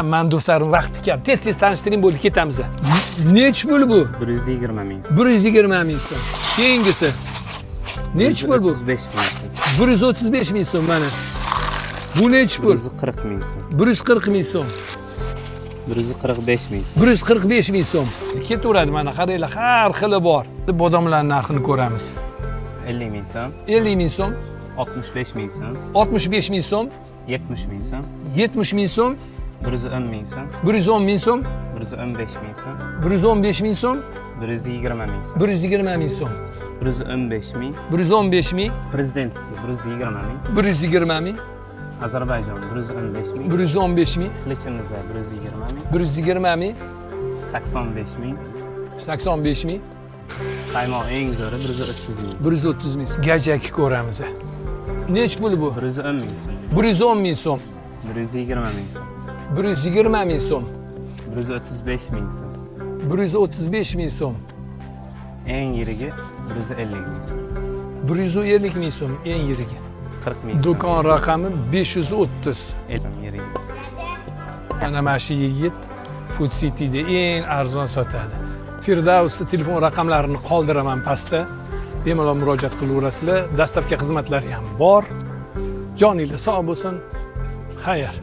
Men do'stlarim vaqti kam. Tez tanishtiring bo'ldi ketamiz. Nech pul bu? 120 ming so'm. 120 ming so'm. Keyingisi. Nech pul bu? 135 ming so'm. 135 ming so'm mana. Bu nech pul? 140 ming so'm. 140 ming so'm. 145 ming so'm. 145 ming so'm. Ketaveradi mana qaranglar, har xili bor. Bodomlar narxini ko'ramiz. 50 ming so'm. 50 ming so'm, 65 ming so'm. 65 ming so'm, 70 ming so'm. 70 ming so'm, 110 ming so'm. 110 ming so'm, 115 ming so'm. 115 ming so'm, 120 ming so'm. 120 ming so'm, 115 ming. 115 ming, Prezidentskiy 120 ming. 120 ming, Ozarbayjon 115 ming. 115 ming, Qilichimizda 120 ming. 120 ming, 85 ming. 85 ming, Qaymoq eng zo'ri 130 ming. 130 ming. Gajaki ko'ramiz. Nech pul bu? 110 ming so'm. 110 ming so'm, 120 ming so'm. 120 ming so'm, 135 ming so'm. 135 ming so'm, Eng yirigi 150 ming so'm. 150 ming so'm eng yirigi. 40 ming. Do'kon raqami 530. Yirigi. Mana mana shu yigit Food City'da eng arzon sotadi. Firdavsni telefon raqamlarini qoldiraman pastda. Bemalol murojaat qilaverasizlar. Dastavka xizmatlari ham bor. Joninglar sog' bo'lsin. Xayr.